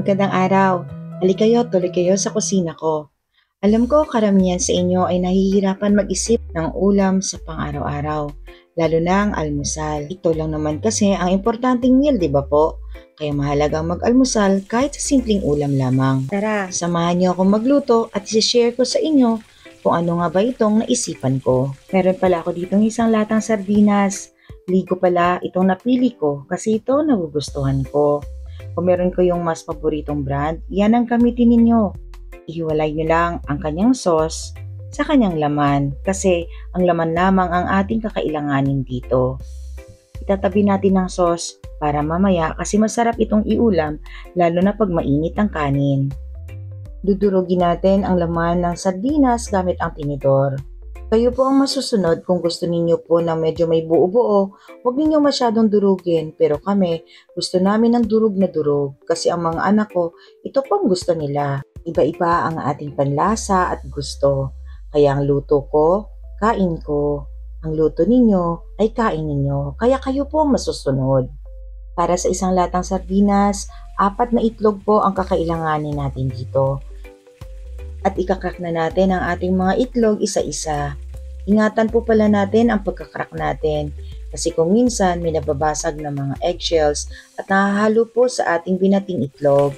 magandang araw. Halika kayo, tuloy kayo sa kusina ko. Alam ko karamihan sa inyo ay nahihirapan mag-isip ng ulam sa pang-araw-araw, lalo na ang almusal. Ito lang naman kasi ang importanteng meal, di ba po? Kaya mahalagang mag-almusal kahit sa simpleng ulam lamang. Tara, samahan niyo akong magluto at i-share ko sa inyo kung ano nga ba itong naisipan ko. Meron pala ako ditong isang latang sardinas. Ligo pala itong napili ko kasi ito nagugustuhan ko. Kung meron ko yung mas paboritong brand, yan ang gamitin ninyo. Ihiwalay nyo lang ang kanyang sauce sa kanyang laman kasi ang laman lamang ang ating kakailanganin dito. Itatabi natin ng sauce para mamaya kasi masarap itong iulam lalo na pag mainit ang kanin. Dudurugin natin ang laman ng sardinas gamit ang tinidor. Kayo po ang masusunod kung gusto ninyo po na medyo may buo-buo, huwag ninyo masyadong durugin pero kami gusto namin ng durug na durug kasi ang mga anak ko ito pang gusto nila. Iba-iba ang ating panlasa at gusto. Kaya ang luto ko, kain ko. Ang luto ninyo ay kain ninyo. Kaya kayo po ang masusunod. Para sa isang latang sardinas, 4 na itlog po ang kakailanganin natin dito. At ikakrak na natin ang ating mga itlog isa-isa. Ingatan po pala natin ang pagkakrak natin kasi kung minsan may nababasag na mga eggshells at nahahalo po sa ating binating itlog.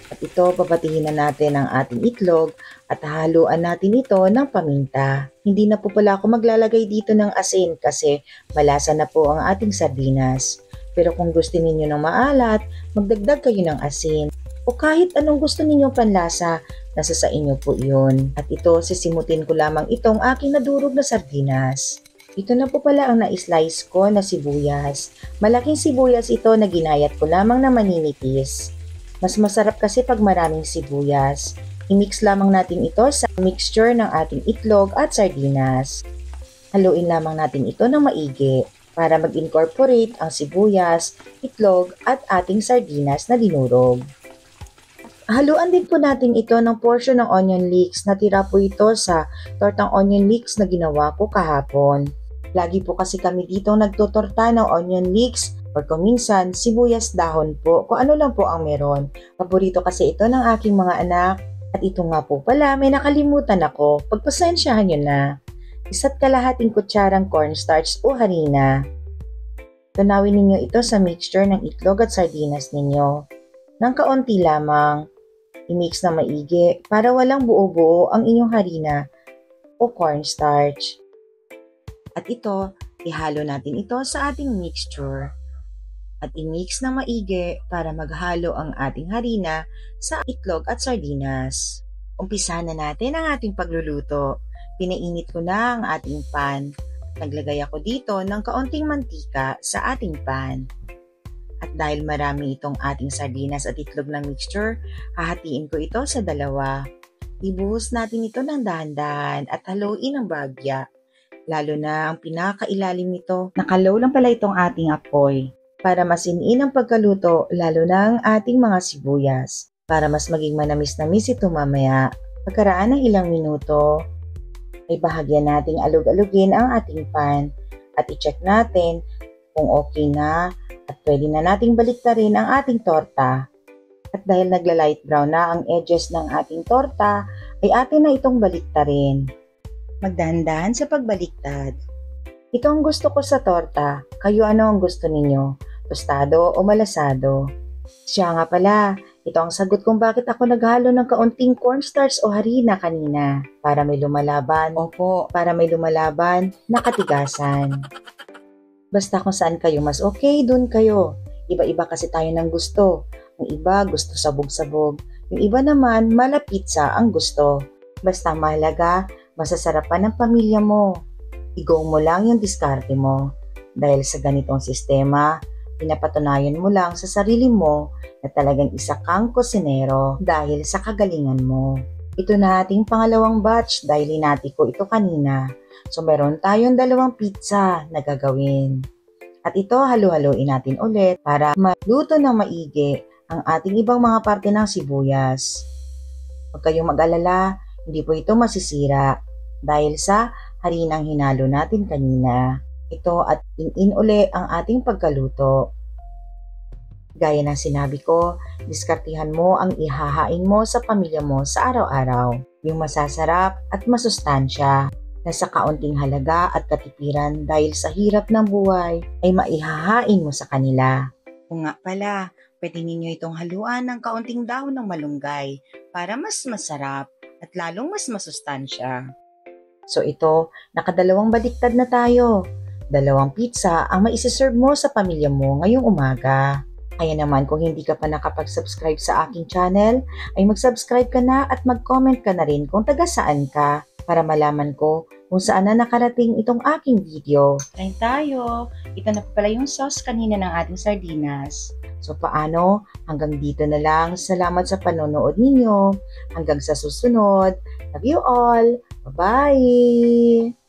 At ito, babatihin na natin ang ating itlog at haluan natin ito ng paminta. Hindi na po pala ako maglalagay dito ng asin kasi malasa na po ang ating sardinas. Pero kung gusto ninyo ng maalat, magdagdag kayo ng asin. O kahit anong gusto ninyong panlasa, nasa sa inyo po yun. At ito, sisimutin ko lamang itong aking nadurog na sardinas. Ito na po pala ang na-slice ko na sibuyas. Malaking sibuyas ito na ginayat ko lamang na maninipis. Mas masarap kasi pag maraming sibuyas. I-mix lamang natin ito sa mixture ng ating itlog at sardinas. Haluin lamang natin ito ng maigi para mag-incorporate ang sibuyas, itlog at ating sardinas na dinurog. Haluan din po natin ito ng portion ng onion leeks. Natira po ito sa tortang onion leeks na ginawa ko kahapon. Lagi po kasi kami dito nagtotorta ng onion leeks or kung minsan sibuyas dahon po. Kung ano lang po ang meron. Paborito kasi ito ng aking mga anak. At ito nga po pala, may nakalimutan ako. Pagpasensyahan nyo na. 1 kalahating kutsarang cornstarch o harina. Tunawin ninyo ito sa mixture ng itlog at sardinas ninyo. Nang kaunti lamang. I-mix na maigi para walang buo-buo ang inyong harina o cornstarch. At ito, ihalo natin ito sa ating mixture. At i-mix na maigi para maghalo ang ating harina sa itlog at sardinas. Umpisa na natin ang ating pagluluto. Pinainit ko na ang ating pan. Naglagay ako dito ng kaunting mantika sa ating pan. At dahil marami itong ating sardinas at itlog na mixture, hahatiin ko ito sa 2. Ibuhos natin ito ng dahan-dahan at haluin ng bahagya. Lalo na ang pinakailalim nito, nakalow lang pala itong ating apoy para masinin ang pagkaluto lalo na ang ating mga sibuyas. Para mas maging manamis-namis ito mamaya, pagkaraan ng ilang minuto, ay bahagya nating alug-alugin ang ating pan at i-check natin kung okay na at pwede na nating baliktarin ang ating torta. At dahil nagla-light brown na ang edges ng ating torta, ay atin na itong baliktarin. Magdahan-dahan sa pagbaliktad. Ito ang gusto ko sa torta. Kayo ano ang gusto ninyo? Tostado o malasado? Siya nga pala, ito ang sagot kung bakit ako naghalo ng kaunting cornstarch o harina kanina. Para may lumalaban. Opo, para may lumalaban na katigasan. Basta kung saan kayo mas okay, dun kayo. Iba-iba kasi tayo ng gusto. Yung iba gusto sabog-sabog. Yung iba naman malapitsa ang gusto. Basta mahalaga, masasarapan ng pamilya mo. I-go mo lang yung diskarte mo. Dahil sa ganitong sistema, pinapatunayan mo lang sa sarili mo na talagang isa kang kusinero dahil sa kagalingan mo. Ito na ating pangalawang batch dahil hinati ko ito kanina. So meron tayong 2 pizza na gagawin. At ito halo-haloin natin ulit para maluto ng maigi ang ating ibang mga parte ng sibuyas. Huwag kayong mag-alala, hindi po ito masisira dahil sa harinang hinalo natin kanina. Ito at in uli ang ating pagkaluto. Gaya ng sinabi ko, diskartihan mo ang ihahain mo sa pamilya mo sa araw-araw. Yung masasarap at masustansya na sa kaunting halaga at katipiran dahil sa hirap ng buhay ay maihahain mo sa kanila. Kung nga pala, pwede ninyo itong haluan ng kaunting dahon ng malunggay para mas masarap at lalong mas masustansya. So ito, nakadalawang baliktad na tayo. 2 pizza ang maisiserve mo sa pamilya mo ngayong umaga. Kaya naman kung hindi ka pa nakapag-subscribe sa aking channel, ay mag-subscribe ka na at mag-comment ka na rin kung taga saan ka para malaman ko kung saan na nakarating itong aking video. Kain tayo! Ito na pala yung sauce kanina ng ating sardinas. So paano? Hanggang dito na lang. Salamat sa panonood ninyo. Hanggang sa susunod. Love you all! Bye-bye!